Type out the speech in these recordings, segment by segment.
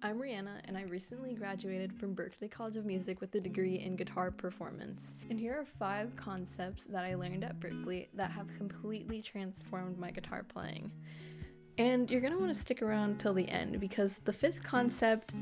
I'm Rihanna, and I recently graduated from Berklee College of Music with a degree in guitar performance. And here are 5 concepts that I learned at Berklee that have completely transformed my guitar playing. And you're going to want to stick around till the end because the 5th concept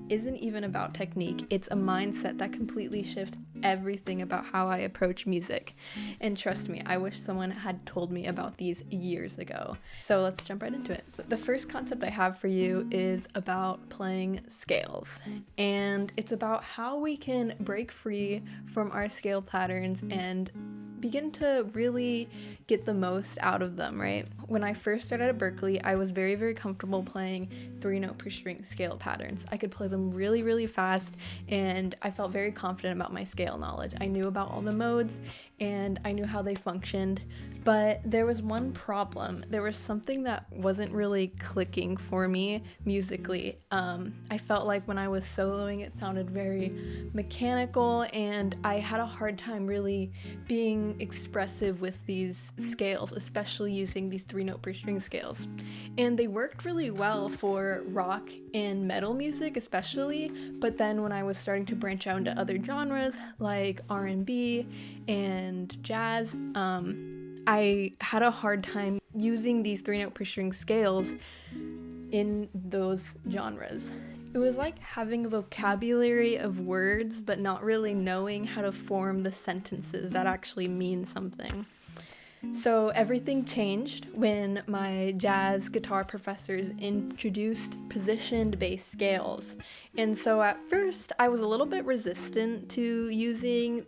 isn't even about technique. It's a mindset that completely shifts everything about how I approach music. And trust me, I wish someone had told me about these years ago. So let's jump right into it. The first concept I have for you is about playing scales. And it's about how we can break free from our scale patterns and begin to really get the most out of them, right? When I first started at Berklee, I was very, very comfortable playing 3-note per string scale patterns. I could play them really, really fast, and I felt very confident about my scale knowledge. I knew about all the modes, and I knew how they functioned, but there was one problem. There was something that wasn't really clicking for me musically. I felt like when I was soloing, it sounded very mechanical, and I had a hard time really being expressive with these scales, especially using these 3-note per string scales. And they worked really well for rock and metal music especially, but then when I was starting to branch out into other genres like R&B and jazz, I had a hard time using these 3-note per string scales in those genres. It was like having a vocabulary of words but not really knowing how to form the sentences that actually mean something. So everything changed when my jazz guitar professors introduced position-based scales. And so at first I was a little bit resistant to using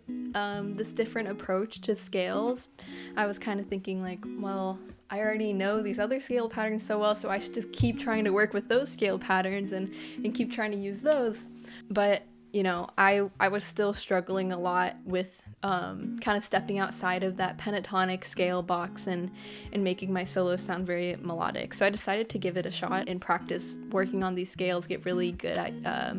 this different approach to scales. I was kind of thinking like, well, I already know these other scale patterns so well, so I should just keep trying to work with those scale patterns and keep trying to use those. But you know, I was still struggling a lot with kind of stepping outside of that pentatonic scale box and making my solos sound very melodic. So I decided to give it a shot and practice working on these scales, get really good at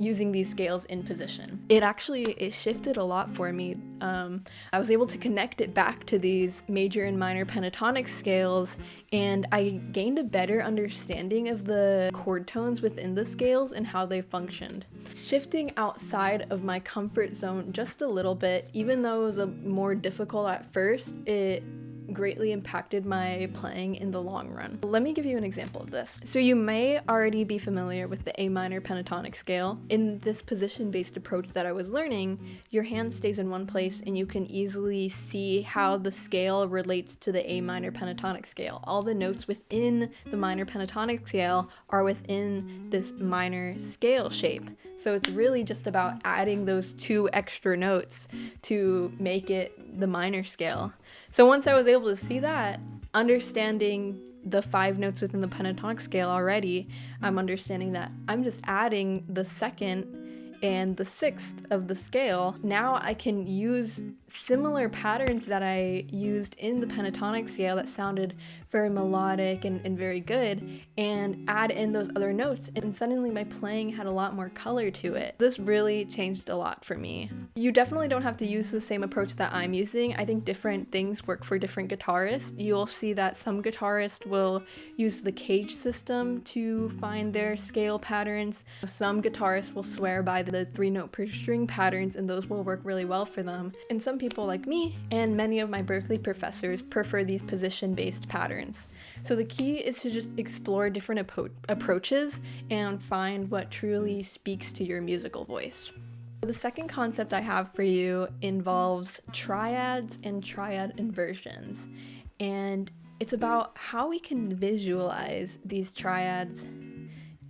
using these scales in position. It shifted a lot for me. I was able to connect it back to these major and minor pentatonic scales, and I gained a better understanding of the chord tones within the scales and how they functioned. Shifting outside of my comfort zone just a little bit, even though it was more difficult at first, it greatly impacted my playing in the long run. Let me give you an example of this. So you may already be familiar with the A minor pentatonic scale. In this position-based approach that I was learning, your hand stays in one place and you can easily see how the scale relates to the A minor pentatonic scale. All the notes within the minor pentatonic scale are within this minor scale shape. So it's really just about adding those 2 extra notes to make it the minor scale. So once I was able to see that, understanding the 5 notes within the pentatonic scale already, I'm understanding that I'm just adding the 2nd and the 6th of the scale. Now I can use similar patterns that I used in the pentatonic scale that sounded very melodic and very good, and add in those other notes, and suddenly my playing had a lot more color to it. This really changed a lot for me. You definitely don't have to use the same approach that I'm using. I think different things work for different guitarists. You'll see that some guitarists will use the cage system to find their scale patterns. Some guitarists will swear by the 3-note per string patterns, and those will work really well for them. And some people like me and many of my Berklee professors prefer these position-based patterns. So the key is to just explore different approaches and find what truly speaks to your musical voice. The second concept I have for you involves triads and triad inversions. And it's about how we can visualize these triads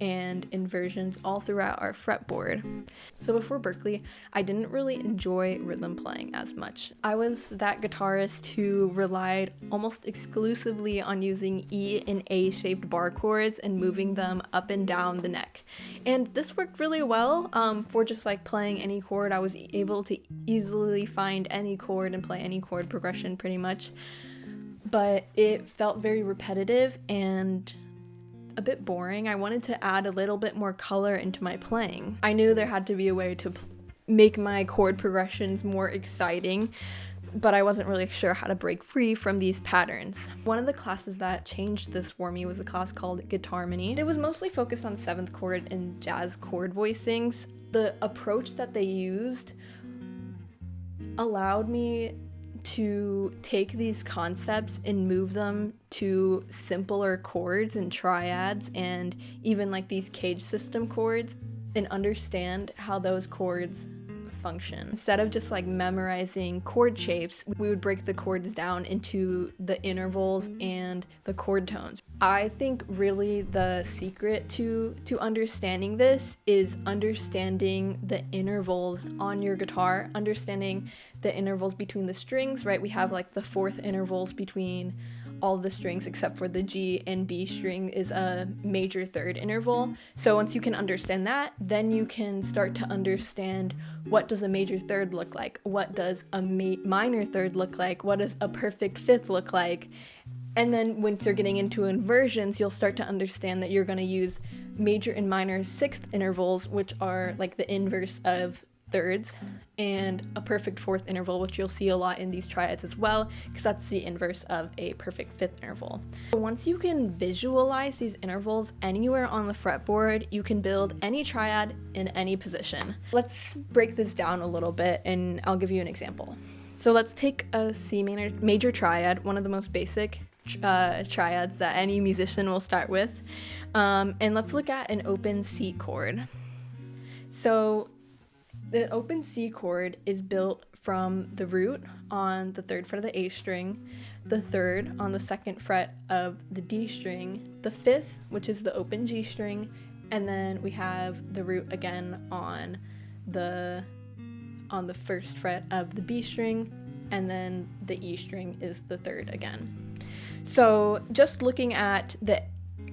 and inversions all throughout our fretboard. So before Berklee, I didn't really enjoy rhythm playing as much. I was that guitarist who relied almost exclusively on using E and A shaped bar chords and moving them up and down the neck. And this worked really well for just like playing any chord. I was able to easily find any chord and play any chord progression pretty much. But it felt very repetitive and a bit boring. I wanted to add a little bit more color into my playing. I knew there had to be a way to make my chord progressions more exciting, but I wasn't really sure how to break free from these patterns. One of the classes that changed this for me was a class called Guitarmony. It was mostly focused on 7th chord and jazz chord voicings. The approach that they used allowed me to take these concepts and move them to simpler chords and triads and even like these cage system chords, and understand how those chords function. Instead of just like memorizing chord shapes, we would break the chords down into the intervals and the chord tones. I think really the secret to understanding this is understanding the intervals on your guitar, understanding the intervals between the strings, right? We have like the 4th intervals between all the strings except for the G and B string is a major 3rd interval. So once you can understand that, then you can start to understand what does a major 3rd look like? What does a minor 3rd look like? What does a perfect 5th look like? And then once you're getting into inversions, you'll start to understand that you're going to use major and minor 6th intervals, which are like the inverse of thirds, and a perfect 4th interval, which you'll see a lot in these triads as well, because that's the inverse of a perfect 5th interval. So once you can visualize these intervals anywhere on the fretboard, you can build any triad in any position. Let's break this down a little bit and I'll give you an example. So let's take a C major triad, one of the most basic triads that any musician will start with, and let's look at an open C chord. So the open C chord is built from the root on the 3rd fret of the A string, the 3rd on the 2nd fret of the D string, the 5th, which is the open G string, and then we have the root again on the 1st fret of the B string, and then the E string is the 3rd again. So just looking at the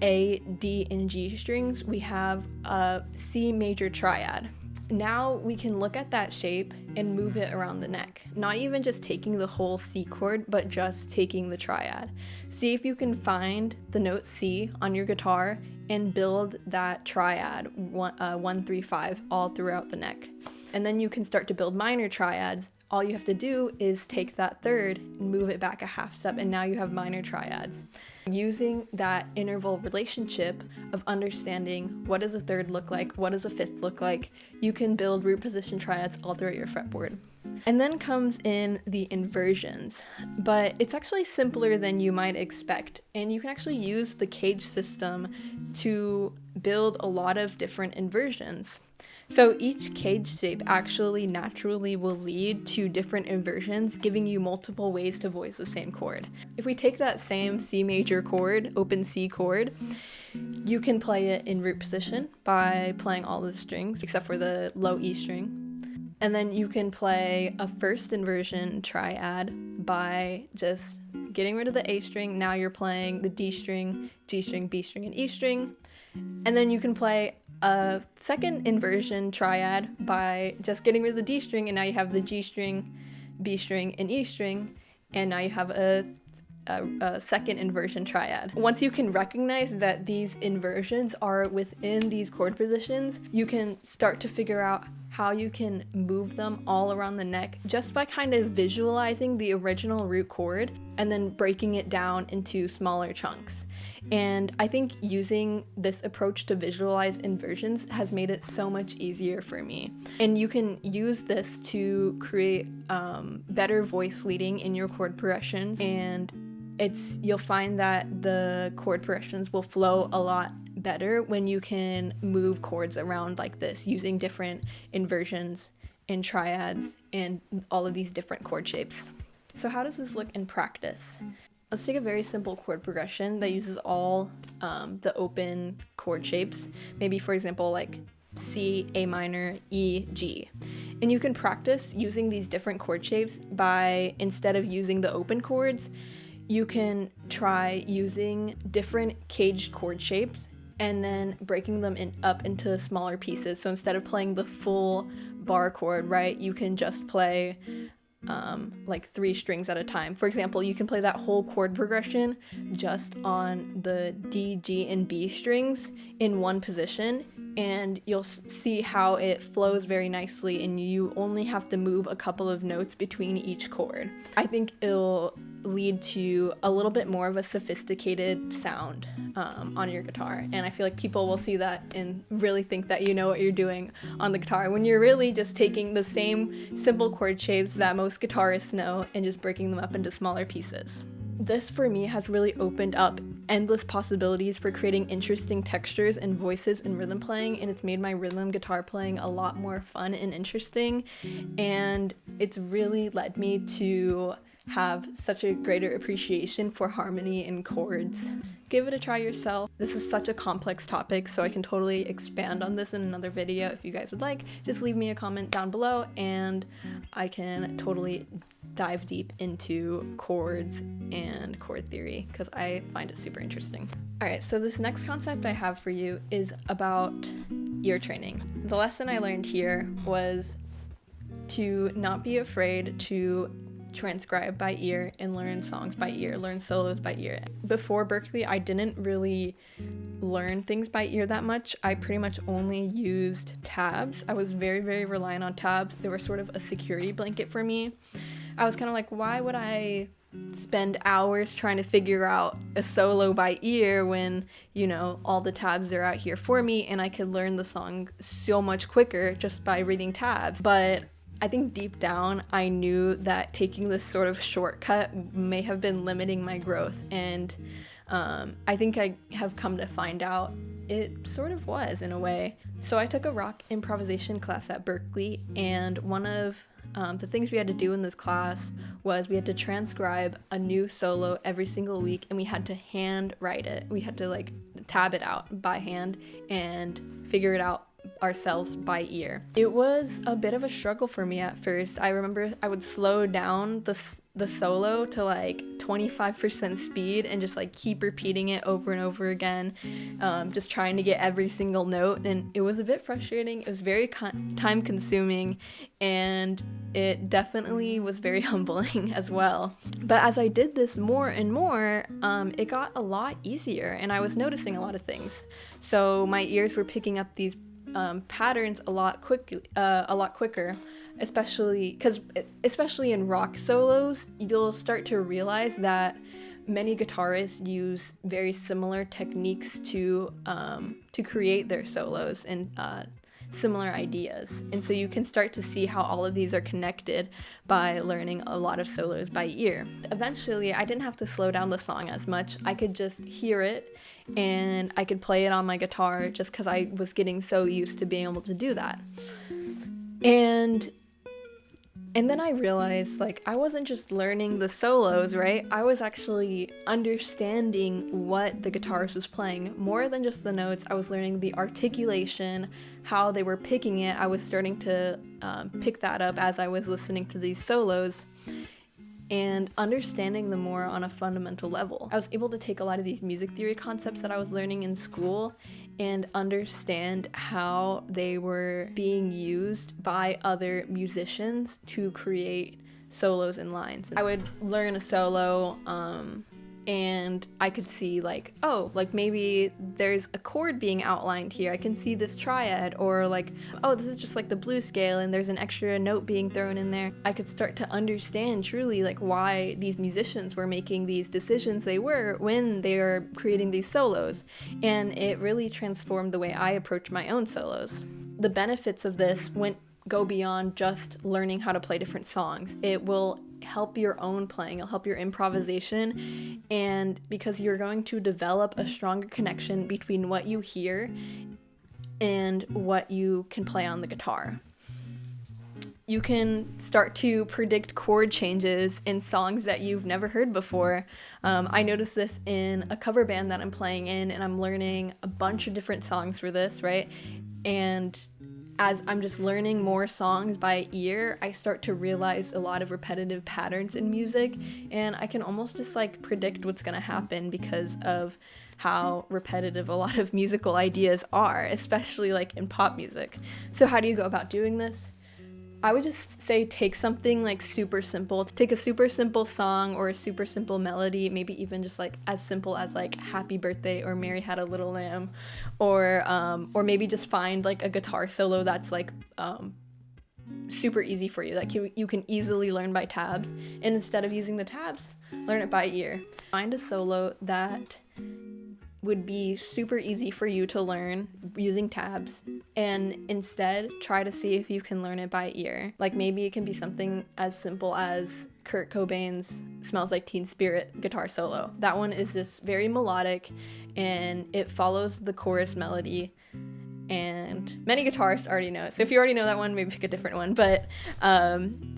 A, D, and G strings, we have a C major triad. Now we can look at that shape and move it around the neck, not even just taking the whole C chord, but just taking the triad. See if you can find the note C on your guitar and build that triad 1, 3, 5 all throughout the neck. And then you can start to build minor triads. All you have to do is take that 3rd and move it back a half step, and now you have minor triads. Using that interval relationship of understanding what does a 3rd look like, what does a 5th look like, you can build root position triads all throughout your fretboard. And then comes in the inversions, but it's actually simpler than you might expect, and you can actually use the cage system to build a lot of different inversions. So each cage shape actually naturally will lead to different inversions, giving you multiple ways to voice the same chord. If we take that same C major chord, open C chord, you can play it in root position by playing all the strings except for the low E string. And then you can play a first inversion triad by just getting rid of the A string. Now you're playing the D string, G string, B string, and E string. And then you can play a second inversion triad by just getting rid of the D string, and now you have the G string, B string, and E string, and now you have a second inversion triad. Once you can recognize that these inversions are within these chord positions, you can start to figure out how you can move them all around the neck just by kind of visualizing the original root chord and then breaking it down into smaller chunks. And I think using this approach to visualize inversions has made it so much easier for me. And you can use this to create better voice leading in your chord progressions, and you'll find that the chord progressions will flow a lot better when you can move chords around like this using different inversions and triads and all of these different chord shapes. So how does this look in practice? Let's take a very simple chord progression that uses all the open chord shapes. Maybe, for example, like C, A minor, E, G. And you can practice using these different chord shapes by, instead of using the open chords, you can try using different caged chord shapes and then breaking them up into smaller pieces. So instead of playing the full bar chord, right, you can just play like 3 strings at a time. For example, you can play that whole chord progression just on the D, G, and B strings in one position, and you'll see how it flows very nicely, and you only have to move a couple of notes between each chord. I think it'll lead to a little bit more of a sophisticated sound on your guitar, and I feel like people will see that and really think that you know what you're doing on the guitar, when you're really just taking the same simple chord shapes that most guitarists know and just breaking them up into smaller pieces. This for me has really opened up endless possibilities for creating interesting textures and voices in rhythm playing, and it's made my rhythm guitar playing a lot more fun and interesting, and it's really led me to have such a greater appreciation for harmony and chords. Give it a try yourself. This is such a complex topic, so I can totally expand on this in another video if you guys would like. Just leave me a comment down below and I can totally dive deep into chords and chord theory because I find it super interesting. Alright, so this next concept I have for you is about ear training. The lesson I learned here was to not be afraid to transcribe by ear and learn songs by ear, learn solos by ear. Before Berklee, I didn't really learn things by ear that much. I pretty much only used tabs. I was very, very reliant on tabs. They were sort of a security blanket for me. I was kind of like, why would I spend hours trying to figure out a solo by ear when, you know, all the tabs are out here for me and I could learn the song so much quicker just by reading tabs. But I think deep down I knew that taking this sort of shortcut may have been limiting my growth, and I think I have come to find out it sort of was in a way. So I took a rock improvisation class at Berklee, and one of the things we had to do in this class was we had to transcribe a new solo every single week, and we had to hand write it. We had to like tab it out by hand and figure it out ourselves by ear. It was a bit of a struggle for me at first. I remember I would slow down the solo to like 25% speed and just like keep repeating it over and over again, just trying to get every single note, and it was a bit frustrating. It was very time consuming, and it definitely was very humbling as well. But as I did this more and more, it got a lot easier, and I was noticing a lot of things. So my ears were picking up these patterns a lot quicker, especially in rock solos. You'll start to realize that many guitarists use very similar techniques to create their solos and similar ideas, and so you can start to see how all of these are connected by learning a lot of solos by ear. Eventually, I didn't have to slow down the song as much. I could just hear it and I could play it on my guitar just because I was getting so used to being able to do that. And then I realized, like, I wasn't just learning the solos, right? I was actually understanding what the guitarist was playing. More than just the notes, I was learning the articulation, how they were picking it. I was starting to pick that up as I was listening to these solos and understanding them more on a fundamental level. I was able to take a lot of these music theory concepts that I was learning in school and understand how they were being used by other musicians to create solos and lines. I would learn a solo and I could see like, oh, like maybe there's a chord being outlined here. I can see this triad, or like, oh, this is just like the blues scale and there's an extra note being thrown in there. I could start to understand truly like why these musicians were making these decisions they were when they are creating these solos, and it really transformed the way I approach my own solos. The benefits of this go beyond just learning how to play different songs. It will help your own playing, it'll help your improvisation, and because you're going to develop a stronger connection between what you hear and what you can play on the guitar. You can start to predict chord changes in songs that you've never heard before. I noticed this in a cover band that I'm playing in, and I'm learning a bunch of different songs for this, right? And as I'm just learning more songs by ear, I start to realize a lot of repetitive patterns in music, and I can almost just like predict what's gonna happen because of how repetitive a lot of musical ideas are, especially like in pop music. So how do you go about doing this? I would just say take something like super simple. Take a super simple song or a super simple melody, maybe even just like as simple as like Happy Birthday or Mary Had a Little Lamb, or maybe just find like a guitar solo that's like super easy for you, like you can easily learn by tabs, and instead of using the tabs, learn it by ear. Find a solo that would be super easy for you to learn using tabs, and instead try to see if you can learn it by ear. Like maybe it can be something as simple as Kurt Cobain's Smells Like Teen Spirit guitar solo. That one is just very melodic and it follows the chorus melody, and many guitarists already know it. So if you already know that one, maybe pick a different one, but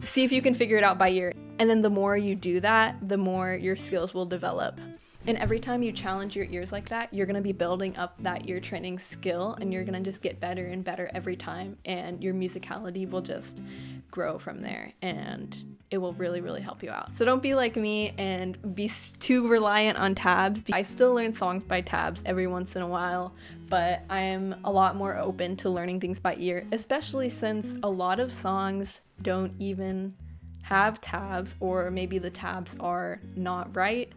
see if you can figure it out by ear. And then the more you do that, the more your skills will develop. And every time you challenge your ears like that, you're going to be building up that ear training skill, and you're going to just get better and better every time, and your musicality will just grow from there, and it will really, really help you out. So don't be like me and be too reliant on tabs. I still learn songs by tabs every once in a while, but I am a lot more open to learning things by ear, especially since a lot of songs don't even have tabs, or maybe the tabs are not right.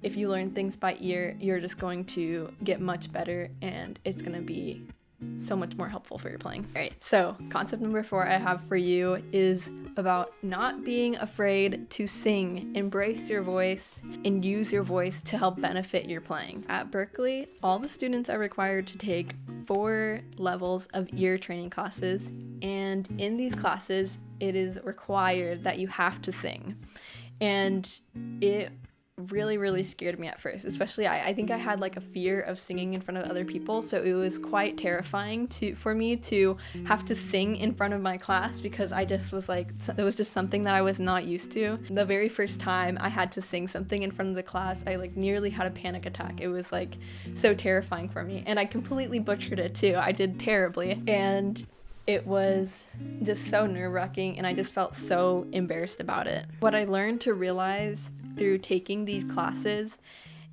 If you learn things by ear, you're just going to get much better, and it's going to be so much more helpful for your playing. All right, so concept number 4 I have for you is about not being afraid to sing. Embrace your voice and use your voice to help benefit your playing. At Berklee, all the students are required to take 4 levels of ear training classes, and in these classes, it is required that you have to sing. And it really, really scared me at first, especially I think I had like a fear of singing in front of other people, so it was quite terrifying for me to have to sing in front of my class, because I just was like, it was just something that I was not used to. The very first time I had to sing something in front of the class, I like nearly had a panic attack. It was like so terrifying for me, and I completely butchered it too. I did terribly, and it was just so nerve-wracking, and I just felt so embarrassed about it. What I learned to realize through taking these classes,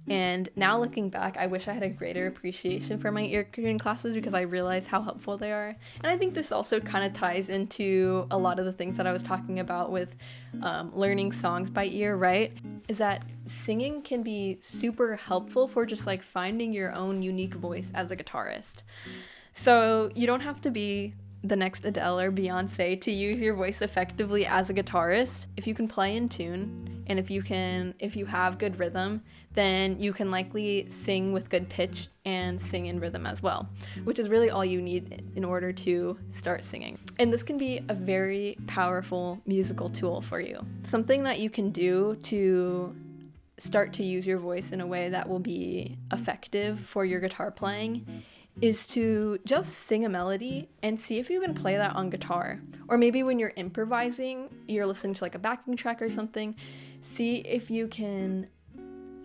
and now looking back, I wish I had a greater appreciation for my ear training classes, because I realized how helpful they are. And I think this also kind of ties into a lot of the things that I was talking about with learning songs by ear, right? Is that singing can be super helpful for just like finding your own unique voice as a guitarist. So you don't have to be the next Adele or Beyonce to use your voice effectively as a guitarist. If you can play in tune, and if you have good rhythm, then you can likely sing with good pitch and sing in rhythm as well, which is really all you need in order to start singing. And this can be a very powerful musical tool for you. Something that you can do to start to use your voice in a way that will be effective for your guitar playing is to just sing a melody and see if you can play that on guitar. Or maybe when you're improvising, you're listening to like a backing track or something, see if you can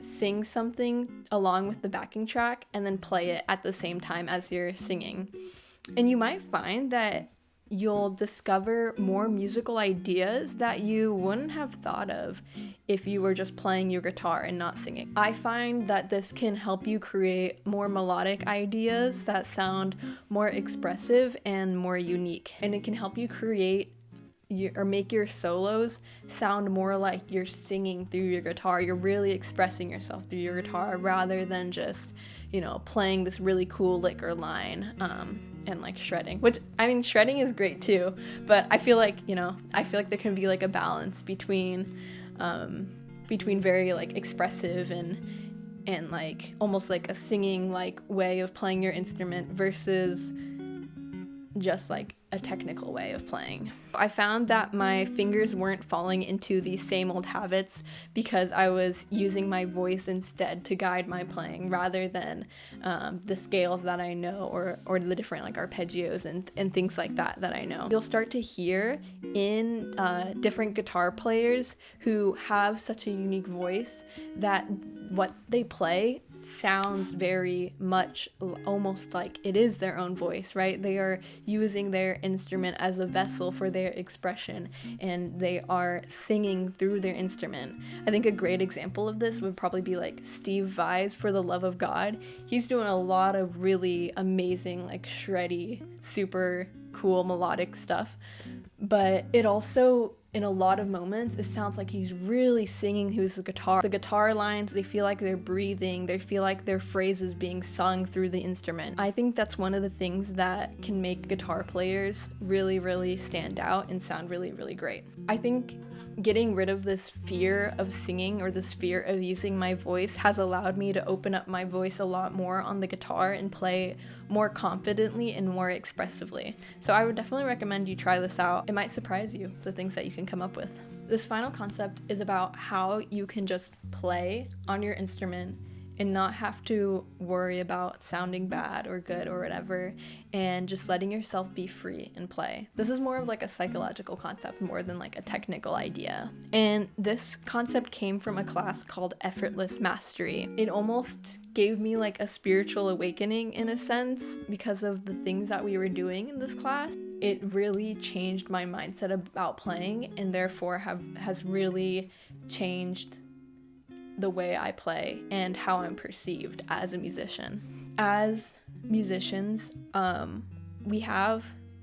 sing something along with the backing track and then play it at the same time as you're singing. And you might find that you'll discover more musical ideas that you wouldn't have thought of if you were just playing your guitar and not singing. I find that this can help you create more melodic ideas that sound more expressive and more unique. And it can help you create or make your solos sound more like you're singing through your guitar. You're really expressing yourself through your guitar rather than just, playing this really cool lick or line and like shredding, which I mean, shredding is great too, but I feel like, there can be like a balance between very like expressive and like almost like a singing like way of playing your instrument versus just like a technical way of playing. I found that my fingers weren't falling into the same old habits because I was using my voice instead to guide my playing rather than the scales that I know or the different like arpeggios and things like that I know. You'll start to hear in different guitar players who have such a unique voice that what they play sounds very much almost like it is their own voice, right? They are using their instrument as a vessel for their expression, and they are singing through their instrument. I think a great example of this would probably be like Steve Vai's For the Love of God. He's doing a lot of really amazing, like shreddy, super cool melodic stuff but it also, in a lot of moments, it sounds like he's really singing through the guitar. The guitar lines, they feel like they're breathing, they feel like their phrases being sung through the instrument. I think that's one of the things that can make guitar players really, really stand out and sound really, really great. I think getting rid of this fear of singing or this fear of using my voice has allowed me to open up my voice a lot more on the guitar and play more confidently and more expressively. So I would definitely recommend you try this out. It might surprise you, the things that you can come up with. This final concept is about how you can just play on your instrument and not have to worry about sounding bad or good or whatever, and just letting yourself be free and play. This is more of like a psychological concept more than like a technical idea. And this concept came from a class called Effortless Mastery. It almost gave me like a spiritual awakening in a sense because of the things that we were doing in this class. It really changed my mindset about playing, and therefore has really changed the way I play and how I'm perceived as a musician. As musicians,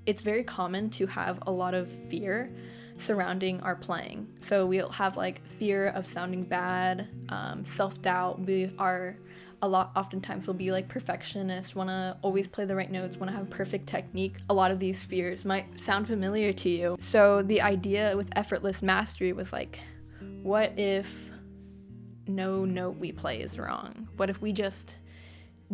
it's very common to have a lot of fear surrounding our playing. So we'll have like fear of sounding bad, self-doubt. Oftentimes we'll be like perfectionists, want to always play the right notes, want to have perfect technique. A lot of these fears might sound familiar to you. So the idea with Effortless Mastery was like, what if no note we play is wrong? What if we just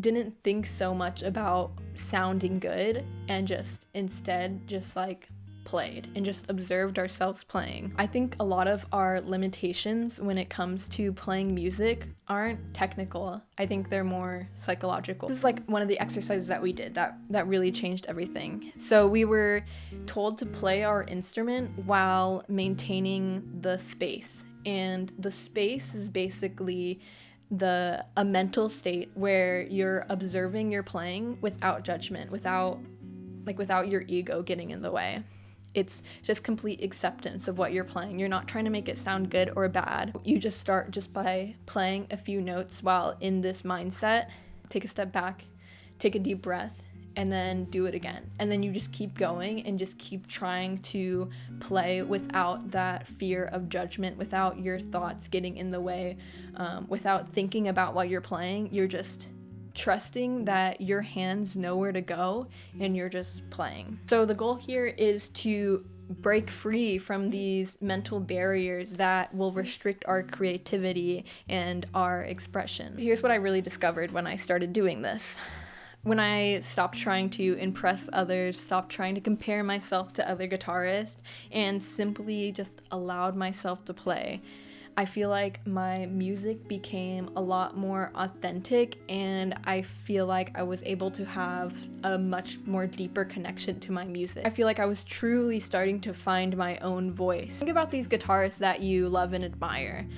didn't think so much about sounding good and instead like played and just observed ourselves playing? I think a lot of our limitations when it comes to playing music aren't technical. I think they're more psychological. This is like one of the exercises that we did that really changed everything. So we were told to play our instrument while maintaining the space. And the space is basically a mental state where you're observing your playing without judgment, without your ego getting in the way. It's just complete acceptance of what you're playing. You're not trying to make it sound good or bad. You just start just by playing a few notes while in this mindset. Take a step back, take a deep breath, and then do it again. And then you just keep going and just keep trying to play without that fear of judgment, without your thoughts getting in the way, without thinking about what you're playing. You're just trusting that your hands know where to go and you're just playing. So the goal here is to break free from these mental barriers that will restrict our creativity and our expression. Here's what I really discovered when I started doing this. When I stopped trying to impress others, stopped trying to compare myself to other guitarists, and simply just allowed myself to play, I feel like my music became a lot more authentic, and I feel like I was able to have a much more deeper connection to my music. I feel like I was truly starting to find my own voice. Think about these guitarists that you love and admire.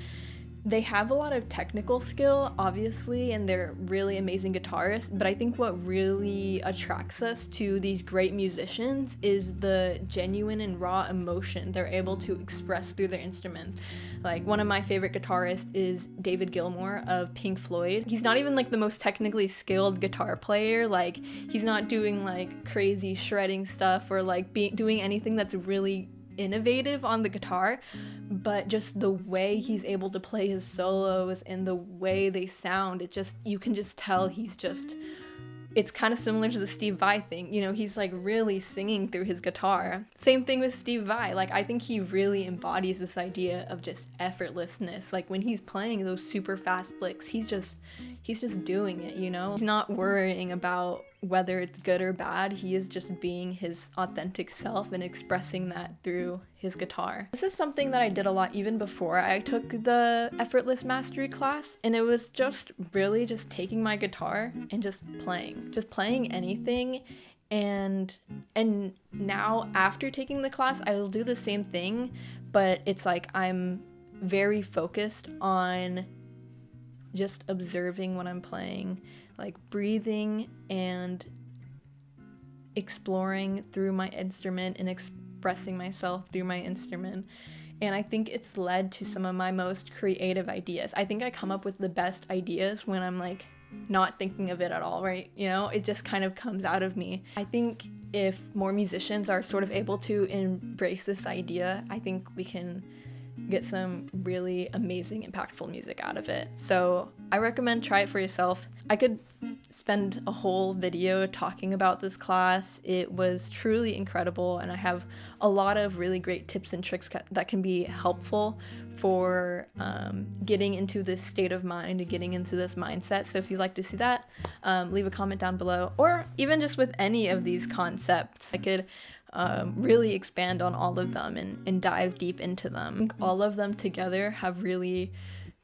They have a lot of technical skill, obviously, and they're really amazing guitarists, but I think what really attracts us to these great musicians is the genuine and raw emotion they're able to express through their instruments. Like, one of my favorite guitarists is David Gilmour of Pink Floyd. He's not even like the most technically skilled guitar player. Like, he's not doing like crazy shredding stuff or like doing anything that's really innovative on the guitar, but just the way he's able to play his solos and the way they sound, you can just tell it's kind of similar to the Steve Vai thing. You know, he's like really singing through his guitar. Same thing with Steve Vai. Like, I think he really embodies this idea of just effortlessness. Like, when he's playing those super fast licks, he's just doing it, you know? He's not worrying about whether it's good or bad. He is just being his authentic self and expressing that through his guitar. This is something that I did a lot even before I took the Effortless Mastery class, and it was just really just taking my guitar and just playing anything. And now after taking the class, I will do the same thing, but it's like I'm very focused on just observing what I'm playing, like breathing and exploring through my instrument and expressing myself through my instrument. And I think it's led to some of my most creative ideas. I think I come up with the best ideas when I'm like not thinking of it at all, right? You know, it just kind of comes out of me. I think if more musicians are sort of able to embrace this idea, I think we can get some really amazing, impactful music out of it. So I recommend try it for yourself. I could spend a whole video talking about this class. It was truly incredible, and I have a lot of really great tips and tricks that can be helpful for getting into this state of mind and getting into this mindset. So if you'd like to see that, leave a comment down below, or even just with any of these concepts. I could really expand on all of them and dive deep into them. I think all of them together have really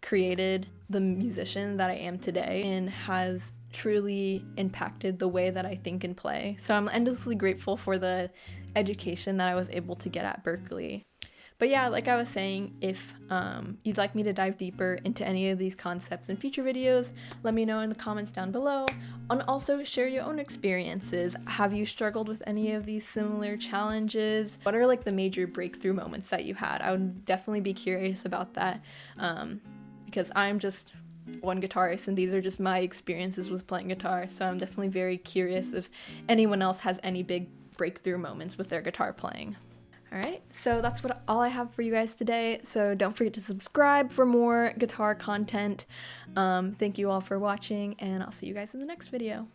created the musician that I am today and has truly impacted the way that I think and play. So I'm endlessly grateful for the education that I was able to get at Berklee. But yeah, like I was saying, if you'd like me to dive deeper into any of these concepts in future videos, let me know in the comments down below. And also share your own experiences. Have you struggled with any of these similar challenges? What are like the major breakthrough moments that you had? I would definitely be curious about that, because I'm just one guitarist and these are just my experiences with playing guitar. So I'm definitely very curious if anyone else has any big breakthrough moments with their guitar playing. Alright, so that's all I have for you guys today, so don't forget to subscribe for more guitar content. Thank you all for watching, and I'll see you guys in the next video.